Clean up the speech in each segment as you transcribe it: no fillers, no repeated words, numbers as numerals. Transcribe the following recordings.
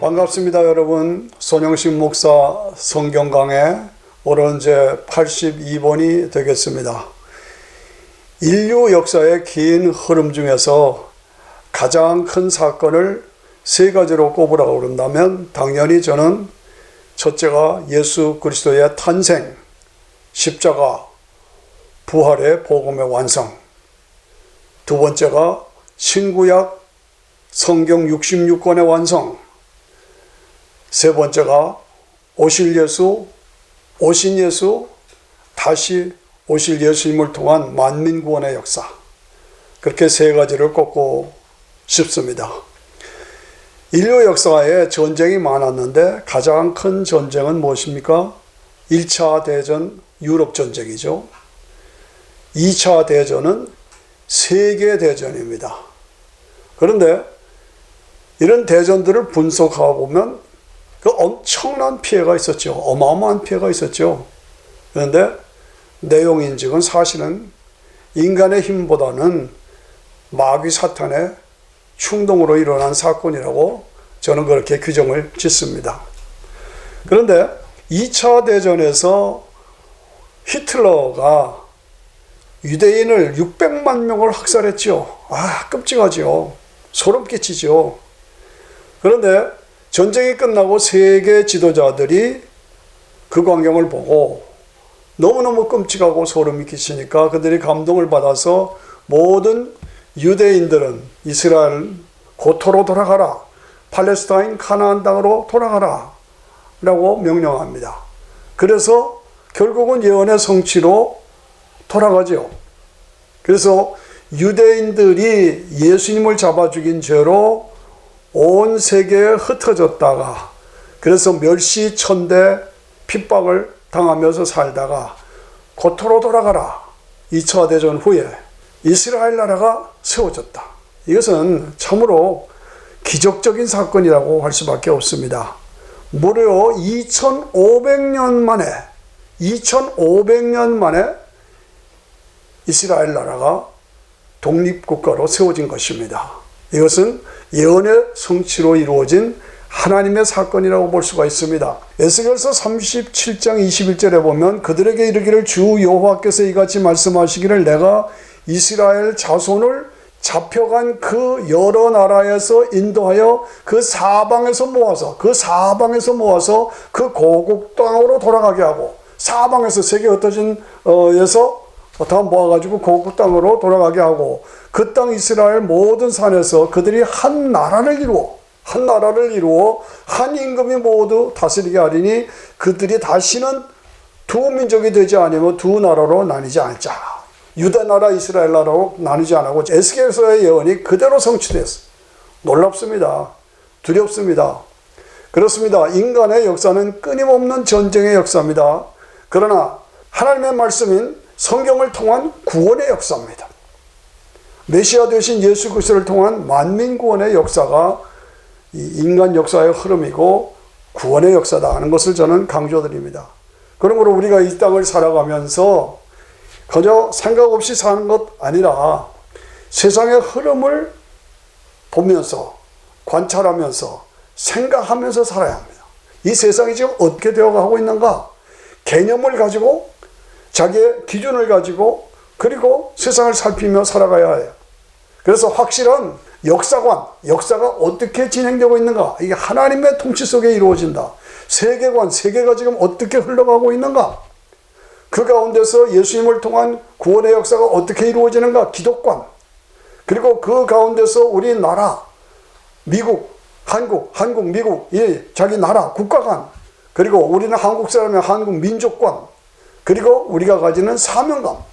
반갑습니다, 여러분. 손영식 목사 성경 강해 오늘 이제 82번이 되겠습니다. 인류 역사의 긴 흐름 중에서 가장 큰 사건을 세 가지로 꼽으라고 그런다면 당연히 저는 첫째가 예수 그리스도의 탄생, 십자가, 부활의 복음의 완성, 두 번째가 신구약 성경 66권의 완성, 세 번째가 오신 예수, 다시 오실 예수님을 통한 만민 구원의 역사. 그렇게 세 가지를 꼽고 싶습니다. 인류 역사에 전쟁이 많았는데 가장 큰 전쟁은 무엇입니까? 1차 대전 유럽 전쟁이죠. 2차 대전은 세계 대전입니다. 그런데 이런 대전들을 분석하고 보면 그 엄청난 피해가 있었죠. 어마어마한 피해가 있었죠. 그런데 내용인즉은 사실은 인간의 힘보다는 마귀 사탄의 충동으로 일어난 사건이라고 저는 그렇게 규정을 짓습니다. 그런데 2차 대전에서 히틀러가 유대인을 600만 명을 학살했죠. 끔찍하죠. 소름 끼치죠. 그런데 전쟁이 끝나고 세계 지도자들이 그 광경을 보고 너무너무 끔찍하고 소름이 끼치니까 그들이 감동을 받아서 모든 유대인들은 이스라엘 고토로 돌아가라, 팔레스타인 카나안 땅으로 돌아가라 라고 명령합니다. 그래서 결국은 예언의 성취로 돌아가죠. 그래서 유대인들이 예수님을 잡아 죽인 죄로 온 세계에 흩어졌다가 그래서 멸시천대 핍박을 당하면서 살다가 고토로 돌아가라. 2차 대전 후에 이스라엘 나라가 세워졌다. 이것은 참으로 기적적인 사건이라고 할 수밖에 없습니다. 무려 2500년 만에 이스라엘 나라가 독립국가로 세워진 것입니다. 이것은 예언의 성취로 이루어진 하나님의 사건이라고 볼 수가 있습니다. 에스겔서 37장 21절에 보면 그들에게 이르기를 주 여호와께서 이같이 말씀하시기를 내가 이스라엘 자손을 잡혀간 그 여러 나라에서 인도하여 그 사방에서 모아서 그 고국 땅으로 돌아가게 하고, 사방에서 세계 흩어진 에서 다 모아가지고 고국 땅으로 돌아가게 하고, 그 땅 이스라엘 모든 산에서 그들이 한 나라를 이루어 한 임금이 모두 다스리게 하리니 그들이 다시는 두 민족이 되지 아니면 두 나라로 나뉘지 않자. 유대 나라, 이스라엘 나라로 나뉘지 않고 에스겔서의 예언이 그대로 성취됐어요. 놀랍습니다. 두렵습니다. 그렇습니다. 인간의 역사는 끊임없는 전쟁의 역사입니다. 그러나 하나님의 말씀인 성경을 통한 구원의 역사입니다. 메시아 되신 예수 그리스도를 통한 만민 구원의 역사가 이 인간 역사의 흐름이고 구원의 역사다 하는 것을 저는 강조드립니다. 그러므로 우리가 이 땅을 살아가면서 그저 생각 없이 사는 것 아니라 세상의 흐름을 보면서 관찰하면서 생각하면서 살아야 합니다. 이 세상이 지금 어떻게 되어가고 있는가? 개념을 가지고 자기의 기준을 가지고 그리고 세상을 살피며 살아가야 해요. 그래서 확실한 역사가 어떻게 진행되고 있는가? 이게 하나님의 통치 속에 이루어진다. 세계가 지금 어떻게 흘러가고 있는가? 그 가운데서 예수님을 통한 구원의 역사가 어떻게 이루어지는가? 기독관. 그리고 그 가운데서 우리 나라, 미국, 한국, 미국, 자기 나라, 국가관. 그리고 우리는 한국 사람의 한국 민족관. 그리고 우리가 가지는 사명감.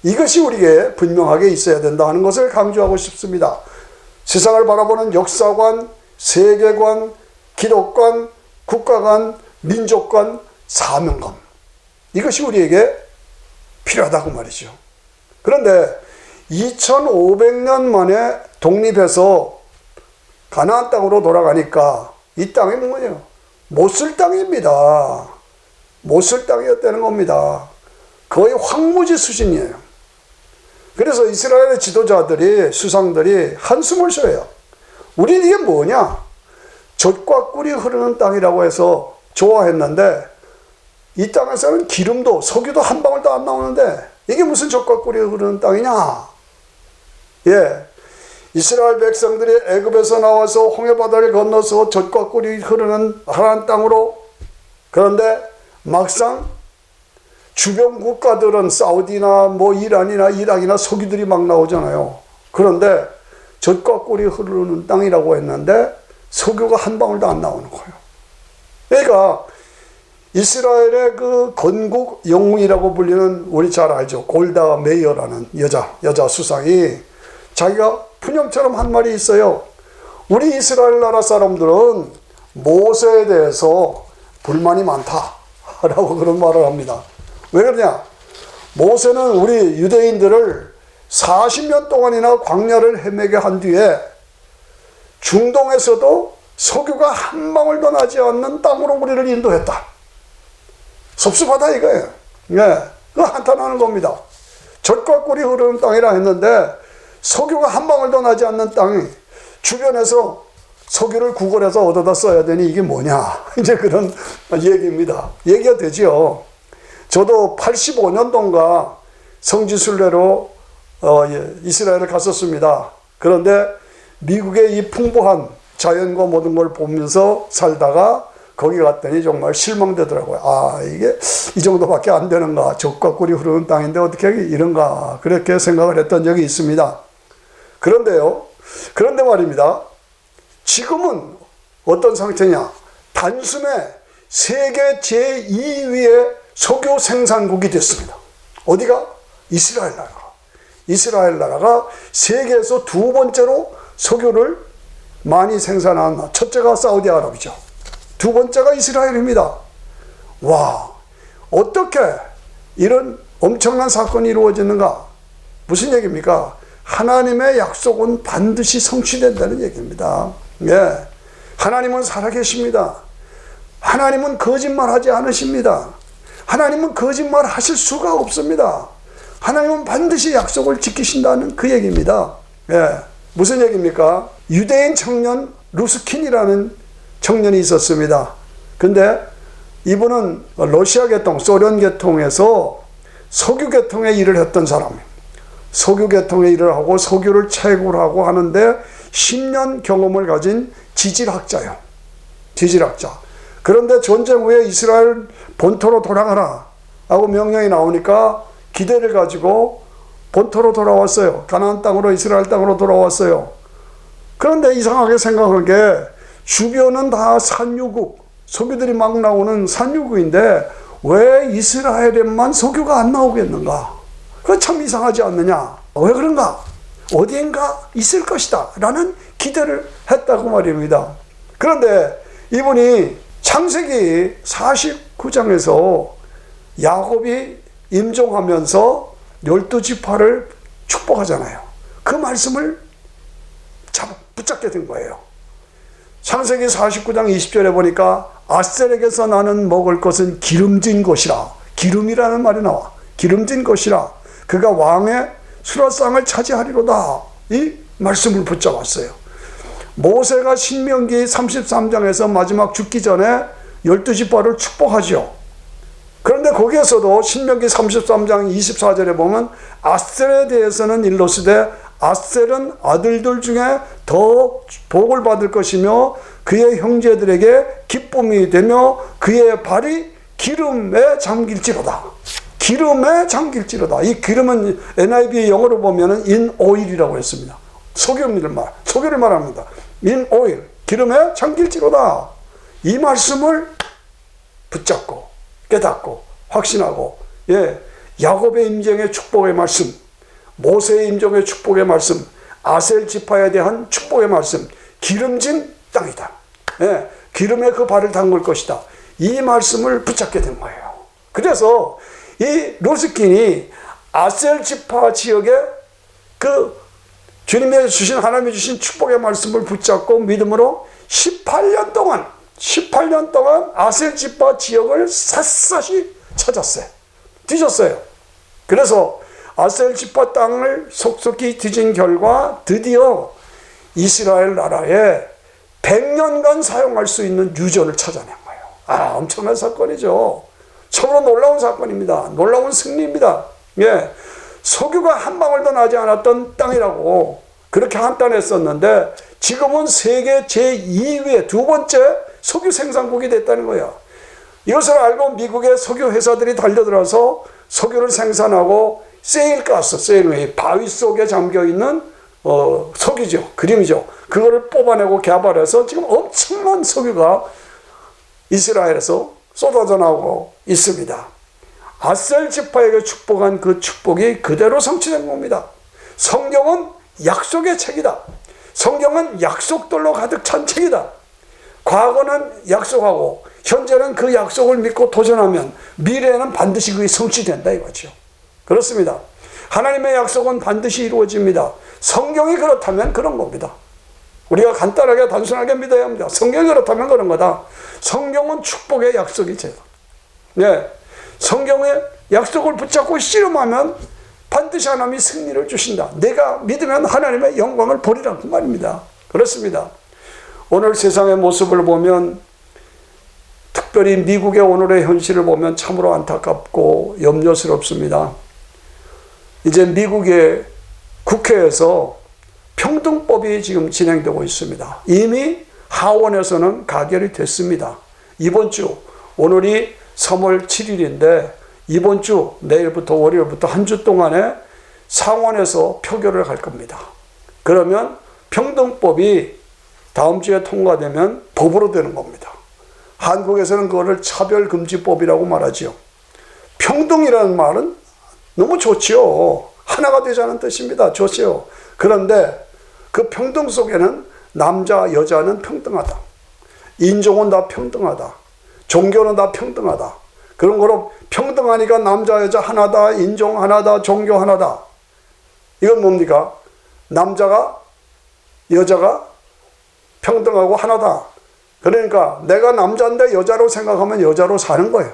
이것이 우리에게 분명하게 있어야 된다 하는 것을 강조하고 싶습니다. 세상을 바라보는 역사관, 세계관, 기독관, 국가관, 민족관, 사명감. 이것이 우리에게 필요하다고 말이죠. 그런데 2500년 만에 독립해서 가나안 땅으로 돌아가니까 이 땅이 뭐예요? 못쓸 땅입니다. 못쓸 땅이었다는 겁니다. 거의 황무지 수준이에요. 그래서 이스라엘의 지도자들이, 수상들이 한숨을 쉬어요. 우리는 이게 뭐냐? 젖과 꿀이 흐르는 땅이라고 해서 좋아했는데 이 땅에서는 기름도 석유도 한 방울도 안 나오는데 이게 무슨 젖과 꿀이 흐르는 땅이냐? 예, 이스라엘 백성들이 애굽에서 나와서 홍해바다를 건너서 젖과 꿀이 흐르는 하나님 땅으로, 그런데 막상 주변 국가들은 사우디나 뭐 이란이나 이락이나 석유들이 막 나오잖아요. 그런데 젖과 꿀이 흐르는 땅이라고 했는데 석유가 한 방울도 안 나오는 거예요. 그러니까 이스라엘의 그 건국 영웅이라고 불리는, 우리 잘 알죠, 골다 메이어라는 여자 수상이 자기가 푸념처럼 한 말이 있어요. 우리 이스라엘 나라 사람들은 모세에 대해서 불만이 많다라고 그런 말을 합니다. 왜 그러냐? 모세는 우리 유대인들을 40년 동안이나 광야를 헤매게 한 뒤에 중동에서도 석유가 한 방울도 나지 않는 땅으로 우리를 인도했다. 섭섭하다 이거예요. 예, 그거 한탄하는 겁니다. 젖과 꿀이 흐르는 땅이라 했는데 석유가 한 방울도 나지 않는 땅이 주변에서 석유를 구걸해서 얻어다 써야 되니 이게 뭐냐, 이제 그런 얘기입니다. 얘기가 되죠. 저도 85년도인가 성지순례로 이스라엘을 갔었습니다. 그런데 미국의 이 풍부한 자연과 모든 걸 보면서 살다가 거기 갔더니 정말 실망되더라고요. 아, 이게 이 정도밖에 안 되는가, 젖과 꿀이 흐르는 땅인데 어떻게 이런가, 그렇게 생각을 했던 적이 있습니다. 그런데 말입니다, 지금은 어떤 상태냐? 단숨에 세계 제2위의 석유 생산국이 됐습니다. 어디가? 이스라엘 나라가. 이스라엘 나라가 세계에서 두 번째로 석유를 많이 생산하는 나라. 첫째가 사우디아라비아죠. 두 번째가 이스라엘입니다. 와, 어떻게 이런 엄청난 사건이 이루어지는가? 무슨 얘기입니까? 하나님의 약속은 반드시 성취된다는 얘기입니다. 예, 하나님은 살아계십니다. 하나님은 거짓말하지 않으십니다. 하나님은 거짓말 하실 수가 없습니다. 하나님은 반드시 약속을 지키신다는 그 얘기입니다. 예, 무슨 얘기입니까? 유대인 청년 루스킨이라는 청년이 있었습니다. 근데 이분은 러시아 계통, 소련 계통에서 석유 계통의 일을 했던 사람이에요. 석유 계통의 일을 하고 석유를 채굴하고 하는데 10년 경험을 가진 지질학자예요. 지질학자. 그런데 전쟁 후에 이스라엘 본토로 돌아가라 하고 명령이 나오니까 기대를 가지고 본토로 돌아왔어요. 가나안 땅으로, 이스라엘 땅으로 돌아왔어요. 그런데 이상하게 생각한 게 주변은 다 산유국, 석유들이 막 나오는 산유국인데 왜 이스라엘에만 석유가 안 나오겠는가? 그거 참 이상하지 않느냐? 왜 그런가? 어디엔가 있을 것이다 라는 기대를 했다고 말입니다. 그런데 이분이 창세기 49장에서 야곱이 임종하면서 12지파를 축복하잖아요. 그 말씀을 붙잡게 된 거예요. 창세기 49장 20절에 보니까 아셀에게서 나는 먹을 것은 기름진 것이라. 기름이라는 말이 나와. 기름진 것이라. 그가 왕의 수라상을 차지하리로다. 이 말씀을 붙잡았어요. 모세가 신명기 33장에서 마지막 죽기 전에 12지파를 축복하죠. 그런데 거기에서도 신명기 33장 24절에 보면 아셀에 대해서는 일러스되 아셀은 아들들 중에 더 복을 받을 것이며 그의 형제들에게 기쁨이 되며 그의 발이 기름에 잠길지로다. 기름에 잠길지로다. 이 기름은 NIV 영어로 보면은 in oil이라고 했습니다. 석유를 말합니다. in oil. 기름에 잠길지로다. 이 말씀을 붙잡고 깨닫고 확신하고, 예, 야곱의 임종의 축복의 말씀, 모세의 임종의 축복의 말씀, 아셀 지파에 대한 축복의 말씀, 기름진 땅이다. 예, 기름에 그 발을 담글 것이다. 이 말씀을 붙잡게 된 거예요. 그래서 이 루스킨이 아셀 지파 지역에 그 주님의 주신, 하나님이 주신 축복의 말씀을 붙잡고 믿음으로 18년 동안 아셀 지파 지역을 샅샅이 찾았어요. 뒤졌어요. 그래서 아셀 지파 땅을 속속히 뒤진 결과 드디어 이스라엘 나라에 100년간 사용할 수 있는 유전을 찾아낸 거예요. 엄청난 사건이죠. 참으로 놀라운 사건입니다. 놀라운 승리입니다. 예, 석유가 한 방울도 나지 않았던 땅이라고 그렇게 한탄했었는데 지금은 세계 제2위의 두 번째 석유 생산국이 됐다는 거야. 이것을 알고 미국의 석유 회사들이 달려들어서 석유를 생산하고 세일가스, 세일웨이, 바위 속에 잠겨있는 석유죠. 그림이죠. 그거를 뽑아내고 개발해서 지금 엄청난 석유가 이스라엘에서 쏟아져 나오고 있습니다. 아셀 지파에게 축복한 그 축복이 그대로 성취된 겁니다. 성경은 약속의 책이다. 성경은 약속들로 가득 찬 책이다. 과거는 약속하고 현재는 그 약속을 믿고 도전하면 미래에는 반드시 그게 성취된다 이거죠. 그렇습니다. 하나님의 약속은 반드시 이루어집니다. 성경이 그렇다면 그런 겁니다. 우리가 간단하게 단순하게 믿어야 합니다. 성경이 그렇다면 그런 거다. 성경은 축복의 약속이죠. 네, 성경의 약속을 붙잡고 씨름하면 반드시 하나님이 승리를 주신다. 내가 믿으면 하나님의 영광을 보리라 그 말입니다. 그렇습니다. 오늘 세상의 모습을 보면 특별히 미국의 오늘의 현실을 보면 참으로 안타깝고 염려스럽습니다. 이제 미국의 국회에서 평등법이 지금 진행되고 있습니다. 이미 하원에서는 가결이 됐습니다. 이번 주, 오늘이 3월 7일인데 이번 주 내일부터 월요일부터 한 주 동안에 상원에서 표결을 할 겁니다. 그러면 평등법이 다음 주에 통과되면 법으로 되는 겁니다. 한국에서는 그거를 차별금지법이라고 말하지요. 평등이라는 말은 너무 좋지요. 하나가 되자는 뜻입니다. 좋지요. 그런데 그 평등 속에는 남자, 여자는 평등하다. 인종은 다 평등하다. 종교는 다 평등하다. 그런 거로 평등하니까 남자, 여자 하나다. 인종 하나다. 종교 하나다. 이건 뭡니까? 남자가, 여자가 평등하고 하나다. 그러니까 내가 남자인데 여자로 생각하면 여자로 사는 거예요.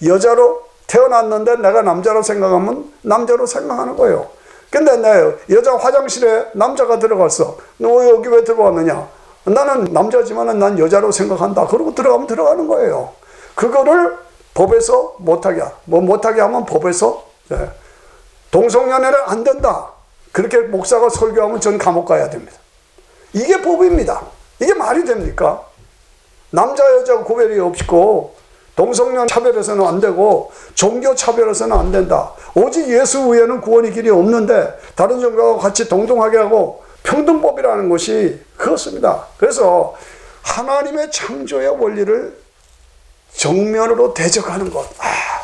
여자로 태어났는데 내가 남자로 생각하면 남자로 생각하는 거예요. 근데 내 여자 화장실에 남자가 들어갔어. 너 여기 왜 들어왔느냐? 나는 남자지만 난 여자로 생각한다. 그러고 들어가면 들어가는 거예요. 그거를 법에서 못하게, 못하게 하면 법에서 동성연애는 안 된다. 그렇게 목사가 설교하면 전 감옥 가야 됩니다. 이게 법입니다. 이게 말이 됩니까? 남자 여자 구별이 없고 동성년 차별해서는 안 되고 종교 차별해서는 안 된다. 오직 예수 외에는 구원의 길이 없는데 다른 종교와 같이 동등하게 하고 평등법이라는 것이 그렇습니다. 그래서 하나님의 창조의 원리를 정면으로 대적하는 것.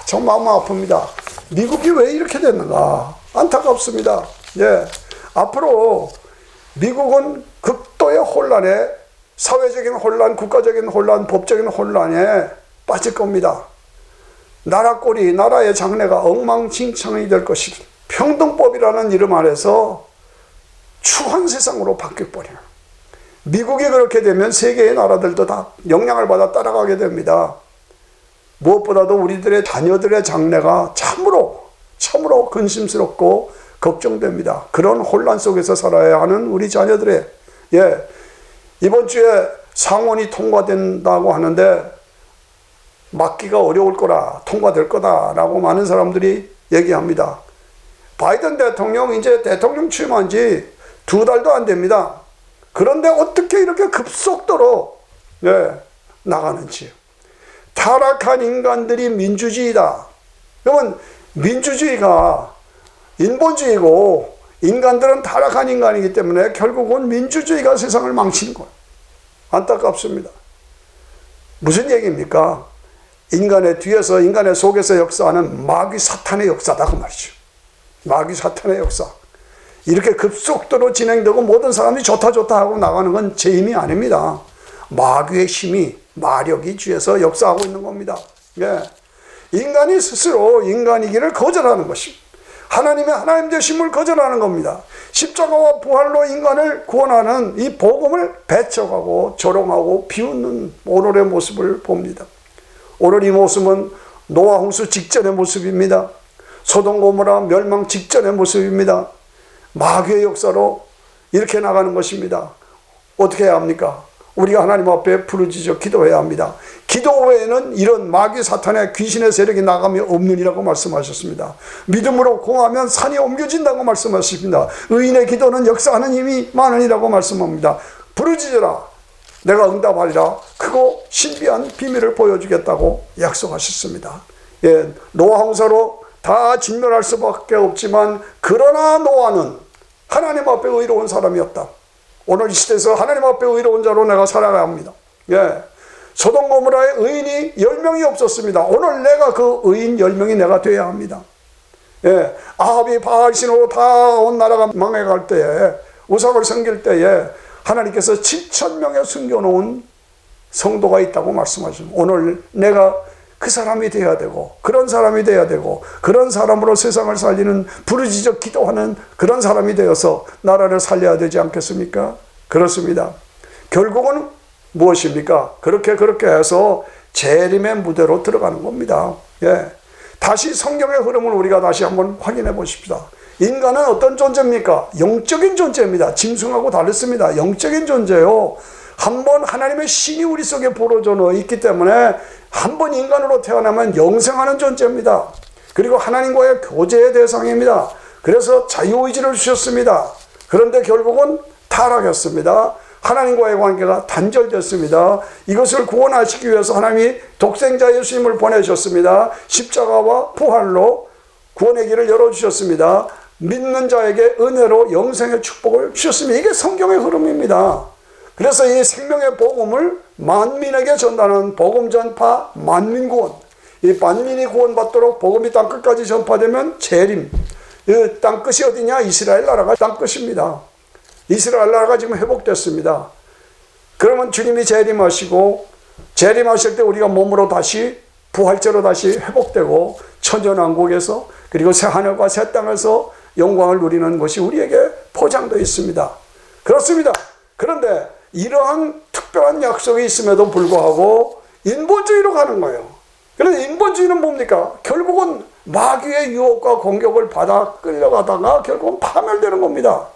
정 마음 아픕니다. 미국이 왜 이렇게 됐는가? 안타깝습니다. 예. 앞으로 미국은 극도의 혼란에, 사회적인 혼란, 국가적인 혼란, 법적인 혼란에 빠질 겁니다. 나라 꼴이, 나라의 장래가 엉망진창이 될 것이다. 평등법이라는 이름 아래서 추한 세상으로 바뀌어버려요. 미국이 그렇게 되면 세계의 나라들도 다 영향을 받아 따라가게 됩니다. 무엇보다도 우리들의 자녀들의 장래가 참으로 근심스럽고 걱정됩니다. 그런 혼란 속에서 살아야 하는 우리 자녀들의, 이번 주에 상원이 통과된다고 하는데 막기가 어려울 거라, 통과될 거다라고 많은 사람들이 얘기합니다. 바이든 대통령 이제 대통령 취임한 지 2달도 안 됩니다. 그런데 어떻게 이렇게 급속도로 나가는지. 타락한 인간들이 민주주의다. 그러면 민주주의가 인본주의고 인간들은 타락한 인간이기 때문에 결국은 민주주의가 세상을 망치는 거예요. 안타깝습니다. 무슨 얘기입니까? 인간의 뒤에서, 인간의 속에서 역사하는 마귀 사탄의 역사다 그 말이죠. 마귀 사탄의 역사. 이렇게 급속도로 진행되고 모든 사람이 좋다 하고 나가는 건 제 힘이 아닙니다. 마귀의 힘이, 마력이 뒤에서 역사하고 있는 겁니다. 인간이 스스로 인간이기를 거절하는 것입니다. 하나님의 하나님 되심을 거절하는 겁니다. 십자가와 부활로 인간을 구원하는 이 복음을 배척하고 조롱하고 비웃는 오늘의 모습을 봅니다. 오늘 이 모습은 노아 홍수 직전의 모습입니다. 소돔 고모라 멸망 직전의 모습입니다. 마귀의 역사로 이렇게 나가는 것입니다. 어떻게 해야 합니까? 우리가 하나님 앞에 부르짖어 기도해야 합니다. 기도 외에는 이런 마귀 사탄의 귀신의 세력이 나감이 없느니라고 말씀하셨습니다. 믿음으로 구하면 산이 옮겨진다고 말씀하십니다. 의인의 기도는 역사하는 힘이 많으니라고 말씀합니다. 부르짖어라 내가 응답하리라. 크고 신비한 비밀을 보여주겠다고 약속하셨습니다. 예, 노아 홍수로 다 진멸할 수밖에 없지만 그러나 노아는 하나님 앞에 의로운 사람이었다. 오늘 이 시대에서 하나님 앞에 의로운 자로 내가 살아가야 합니다. 예, 소돔 고모라에 의인이 10명이 없었습니다. 오늘 내가 그 의인 10명이 내가 되어야 합니다. 예, 아합이 바알신으로 다 온 나라가 망해갈 때에 우상을 섬길 때에 하나님께서 7,000명에 숨겨놓은 성도가 있다고 말씀하십니다. 오늘 내가 그 사람이 되어야 되고 그런 사람이 되어야 되고 그런 사람으로 세상을 살리는 부르짖어 기도하는 그런 사람이 되어서 나라를 살려야 되지 않겠습니까? 그렇습니다. 결국은 무엇입니까? 그렇게 해서 재림의 무대로 들어가는 겁니다. 예. 다시 성경의 흐름을 우리가 다시 한번 확인해 보십시다. 인간은 어떤 존재입니까? 영적인 존재입니다. 짐승하고 다릅니다. 영적인 존재요. 한번 하나님의 신이 우리 속에 부어져 넣어 있기 때문에 한번 인간으로 태어나면 영생하는 존재입니다. 그리고 하나님과의 교제의 대상입니다. 그래서 자유의지를 주셨습니다. 그런데 결국은 타락했습니다. 하나님과의 관계가 단절됐습니다. 이것을 구원하시기 위해서 하나님이 독생자 예수님을 보내셨습니다. 십자가와 부활로 구원의 길을 열어주셨습니다. 믿는 자에게 은혜로 영생의 축복을 주셨습니다. 이게 성경의 흐름입니다. 그래서 이 생명의 복음을 만민에게 전하는 복음 전파 만민 구원, 이 만민이 구원받도록 복음이 땅끝까지 전파되면 재림. 이 땅끝이 어디냐? 이스라엘 나라가 땅끝입니다. 이스라엘 나라가 지금 회복됐습니다. 그러면 주님이 재림하시고 재림하실 때 우리가 몸으로 다시 부활체로 다시 회복되고 천년왕국에서 그리고 새 하늘과 새 땅에서 영광을 누리는 것이 우리에게 포장되어 있습니다. 그렇습니다. 그런데 이러한 특별한 약속이 있음에도 불구하고 인본주의로 가는 거예요. 그런데 인본주의는 뭡니까? 결국은 마귀의 유혹과 공격을 받아 끌려가다가 결국은 파멸되는 겁니다.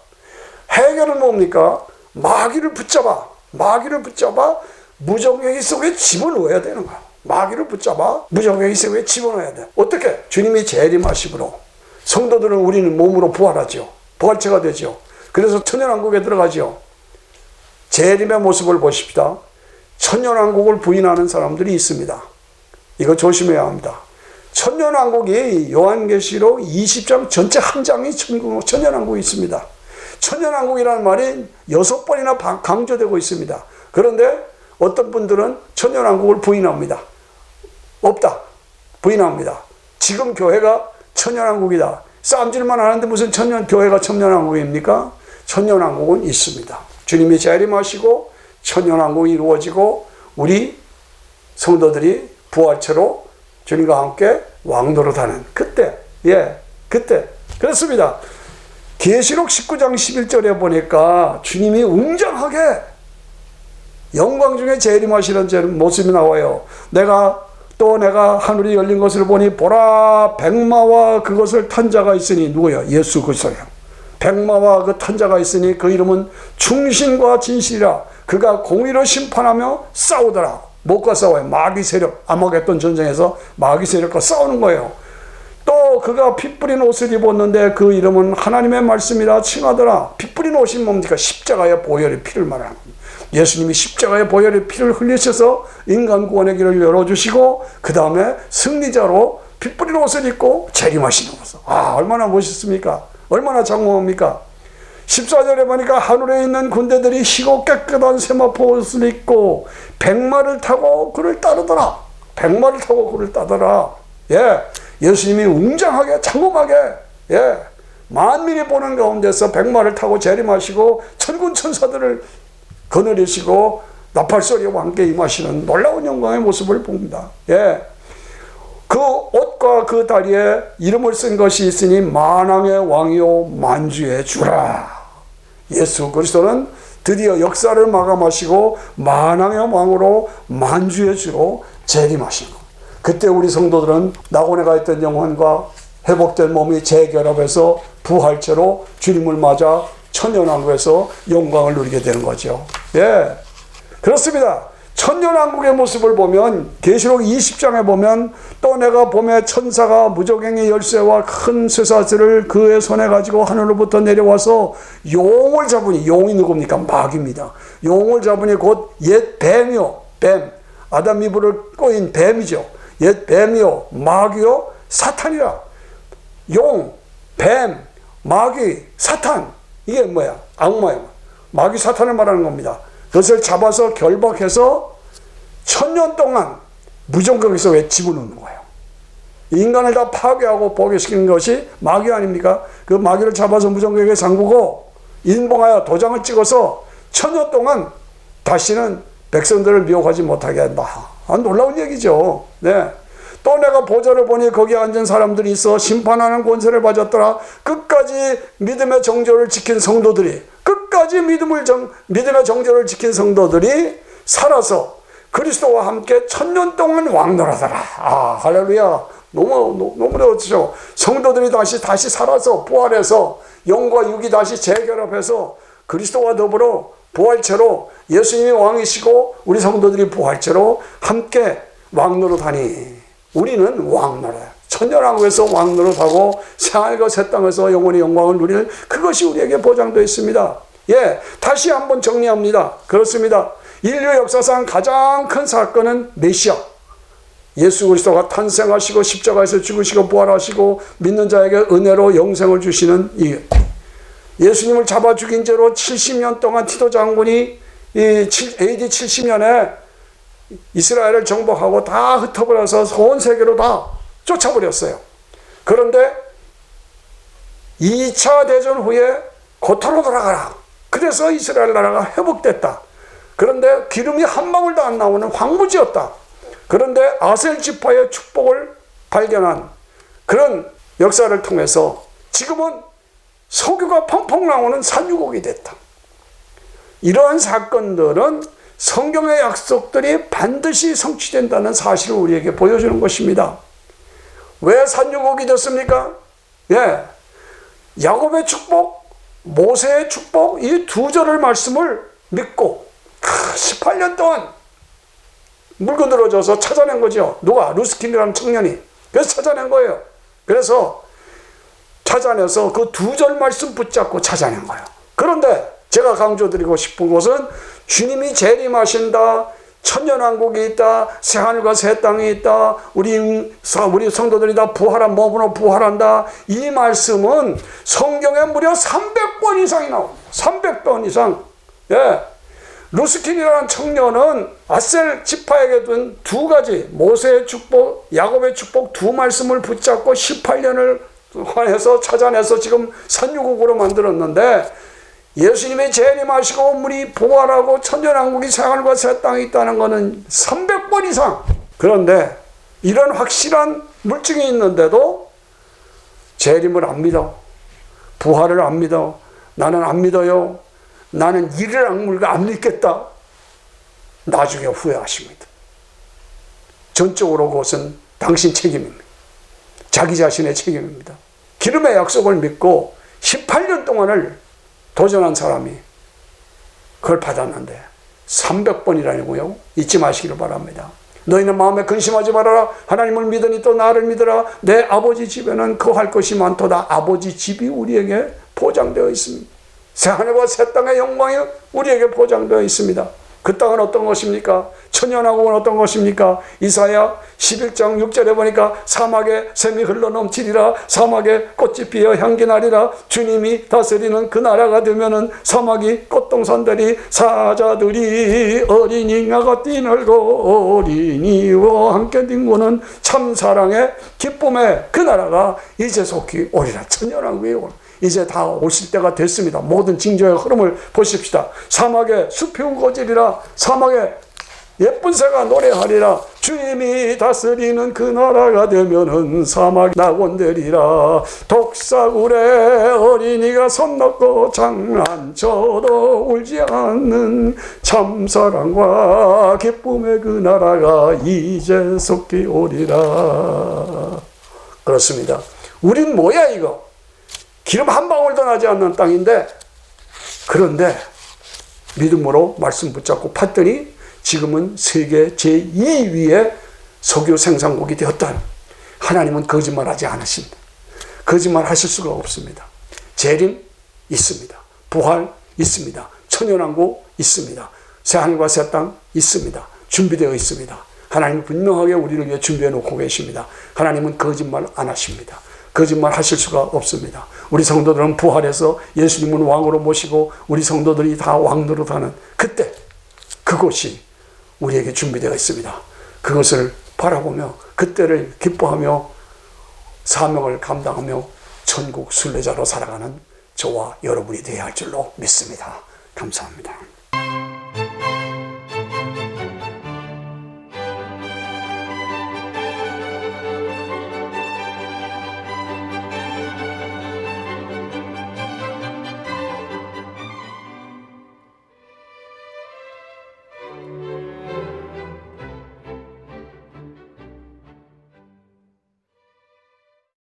해결은 뭡니까? 마귀를 붙잡아 무정행이 속에 집어넣어야 되는 거야. 마귀를 붙잡아 무정행이 속에 집어넣어야 돼. 어떻게? 주님이 재림하심으로 성도들은 우리는 몸으로 부활하죠. 부활체가 되죠. 그래서 천년왕국에 들어가죠. 재림의 모습을 보십시다. 천년왕국을 부인하는 사람들이 있습니다. 이거 조심해야 합니다. 천년왕국이 요한계시록 20장 전체 한 장이 천년왕국이 있습니다. 천년왕국이라는 말이 6번이나 강조되고 있습니다. 그런데 어떤 분들은 천년왕국을 부인합니다. 없다. 부인합니다. 지금 교회가 천년왕국이다. 싸움질만 하는데 무슨 교회가 천년왕국입니까? 천년왕국은 있습니다. 주님이 재림하시고 천년왕국이 이루어지고 우리 성도들이 부활체로 주님과 함께 왕노릇하는 그때, 그때 그렇습니다. 계시록 19장 11절에 보니까 주님이 웅장하게 영광 중에 재림하시는 모습이 나와요. 내가 하늘이 열린 것을 보니 보라 백마와 그것을 탄 자가 있으니 누구야? 예수 그리스도예요. 백마와 그 탄 자가 있으니 그 이름은 충신과 진실이라. 그가 공의로 심판하며 싸우더라. 뭐가 싸워요? 마귀 세력. 아마겟돈 전쟁에서 마귀 세력과 싸우는 거예요. 또 그가 피 뿌린 옷을 입었는데 그 이름은 하나님의 말씀이라 칭하더라. 피 뿌린 옷이 뭡니까? 십자가의 보혈의 피를 말하는 겁니다. 예수님이 십자가의 보혈의 피를 흘리셔서 인간 구원의 길을 열어주시고 그 다음에 승리자로 피 뿌린 옷을 입고 재림하시는 것을. 얼마나 멋있습니까? 얼마나 장엄합니까? 14절에 보니까 하늘에 있는 군대들이 희고 깨끗한 세마포 옷을 입고 백마를 타고 그를 따르더라. 백마를 타고 그를 따르더라. 예수님이 웅장하게 장엄하게 만민이 보는 가운데서 백마를 타고 재림하시고 천군 천사들을 거느리시고 나팔소리와 함께 임하시는 놀라운 영광의 모습을 봅니다. 그 옷과 그 다리에 이름을 쓴 것이 있으니 만왕의 왕이요 만주의 주라. 예수 그리스도는 드디어 역사를 마감하시고 만왕의 왕으로 만주의 주로 재림하신 것. 그때 우리 성도들은 낙원에 있던 영혼과 회복된 몸이 재결합해서 부활체로 주님을 맞아 천년왕국에서 영광을 누리게 되는 거죠. 그렇습니다. 천년왕국의 모습을 보면 계시록 20장에 보면 또 내가 봄에 천사가 무저갱의 열쇠와 큰 쇠사슬을 그의 손에 가지고 하늘로부터 내려와서 용을 잡으니, 용이 누굽니까? 마귀입니다. 용을 잡으니 곧 옛 뱀이요, 뱀, 아담 이브를 꼬인 뱀이죠. 옛 뱀이요 마귀요 사탄이라. 용, 뱀, 마귀, 사탄, 이게 뭐야? 악마예요. 마귀 사탄을 말하는 겁니다. 그것을 잡아서 결박해서 1000년 동안 무정각에서 왜 집어넣는 거예요? 인간을 다 파괴하고 포괴시키는 것이 마귀 아닙니까? 그 마귀를 잡아서 무정각에 잠그고 인봉하여 도장을 찍어서 1000년 동안 다시는 백성들을 미혹하지 못하게 한다. 놀라운 얘기죠. 네. 또 내가 보좌를 보니 거기에 앉은 사람들이 있어 심판하는 권세를 가졌더라. 끝까지 믿음의 정조를 지킨 성도들이, 끝까지 믿음의 정조를 지킨 성도들이 살아서 그리스도와 함께 1000년 동안 왕노라더라. 할렐루야. 너무 좋죠. 성도들이 다시 살아서 부활해서 영과 육이 다시 재결합해서 그리스도와 더불어 부활체로, 예수님이 왕이시고 우리 성도들이 부활체로 함께 왕노릇하니 우리는 왕노릇, 천년왕국에서 왕노릇하고 새하늘과 새 땅에서 영원히 영광을 누리는 그것이 우리에게 보장되어 있습니다. 예, 다시 한번 정리합니다. 그렇습니다. 인류 역사상 가장 큰 사건은 메시아, 예수 그리스도가 탄생하시고 십자가에서 죽으시고 부활하시고 믿는 자에게 은혜로 영생을 주시는 이 예수님을 잡아 죽인 죄로 70년 동안 티도 장군이 AD 70년에 이스라엘을 정복하고 다 흩어버려서 온 세계로 다 쫓아버렸어요. 그런데 2차 대전 후에 고토로 돌아가라. 그래서 이스라엘 나라가 회복됐다. 그런데 기름이 한 방울도 안 나오는 황무지였다. 그런데 아셀 지파의 축복을 발견한 그런 역사를 통해서 지금은 석유가 펑펑 나오는 산유국이 됐다. 이러한 사건들은 성경의 약속들이 반드시 성취된다는 사실을 우리에게 보여주는 것입니다. 왜 산유국이 됐습니까? 예, 야곱의 축복, 모세의 축복, 이 두 절의 말씀을 믿고 18년 동안 물고 늘어져서 찾아낸 거죠. 누가? 루스킨이라는 청년이. 그래서 찾아낸 거예요. 그래서 찾아내서 그 두 절 말씀 붙잡고 찾아낸 거예요. 그런데 제가 강조드리고 싶은 것은 주님이 재림하신다, 천년왕국이 있다, 새하늘과 새 땅이 있다, 우리 성도들이 다 부활한 몸으로 부활한다. 이 말씀은 성경에 무려 300번 이상이 나옵니다. 300번 이상. 예. 루스킨이라는 청년은 아셀 지파에게 둔 두 가지, 모세의 축복, 야곱의 축복 두 말씀을 붙잡고 18년을 환해서 찾아내서 지금 산유국으로 만들었는데, 예수님이 재림하시고 우리 부활하고 천년왕국이 새하늘과 새 땅에 있다는 것은 300번 이상. 그런데 이런 확실한 물증이 있는데도 재림을 안 믿어, 부활을 안 믿어, 나는 안 믿어요, 나는 이를 악물고 안 믿겠다. 나중에 후회하십니다. 전적으로 그것은 당신 책임입니다. 자기 자신의 책임입니다. 기름의 약속을 믿고 18년 동안을 도전한 사람이 그걸 받았는데 300번이라니고요. 잊지 마시기를 바랍니다. 너희는 마음에 근심하지 말아라. 하나님을 믿으니 또 나를 믿으라. 내 아버지 집에는 거할 것이 많도다. 아버지 집이 우리에게 보장되어 있습니다. 새하늘과 새 땅의 영광이 우리에게 보장되어 있습니다. 그 땅은 어떤 것입니까? 천년왕국은 어떤 것입니까? 이사야 11장 6절에 보니까 사막에 샘이 흘러넘치리라. 사막에 꽃이 피어 향기 나리라. 주님이 다스리는 그 나라가 되면은 사막이 꽃동산들이 사자들이 어린이가 뛰놀고 어린이와 함께 뒹구는 참사랑의 기쁨의 그 나라가 이제 속히 오리라. 천년왕국이 오리라. 이제 다 오실 때가 됐습니다. 모든 징조의 흐름을 보십시다. 사막에 숲이 우거지리라. 사막에 예쁜 새가 노래하리라. 주님이 다스리는 그 나라가 되면은 사막 낙원되리라. 독사굴에 어린이가 손 놓고 장난쳐도 울지 않는 참사랑과 기쁨의 그 나라가 이제 속히 오리라. 그렇습니다. 우린 뭐야 이거? 기름 한 방울도 나지 않는 땅인데, 그런데 믿음으로 말씀 붙잡고 팠더니 지금은 세계 제2위의 석유 생산국이 되었다. 하나님은 거짓말하지 않으신다. 거짓말하실 수가 없습니다. 재림 있습니다. 부활 있습니다. 천연왕국 있습니다. 새하늘과 새 땅 있습니다. 준비되어 있습니다. 하나님은 분명하게 우리를 위해 준비해 놓고 계십니다. 하나님은 거짓말 안 하십니다. 거짓말 하실 수가 없습니다. 우리 성도들은 부활해서 예수님은 왕으로 모시고 우리 성도들이 다 왕노릇하는 그때 그곳이 우리에게 준비되어 있습니다. 그것을 바라보며 그때를 기뻐하며 사명을 감당하며 천국 순례자로 살아가는 저와 여러분이 되어야 할 줄로 믿습니다. 감사합니다.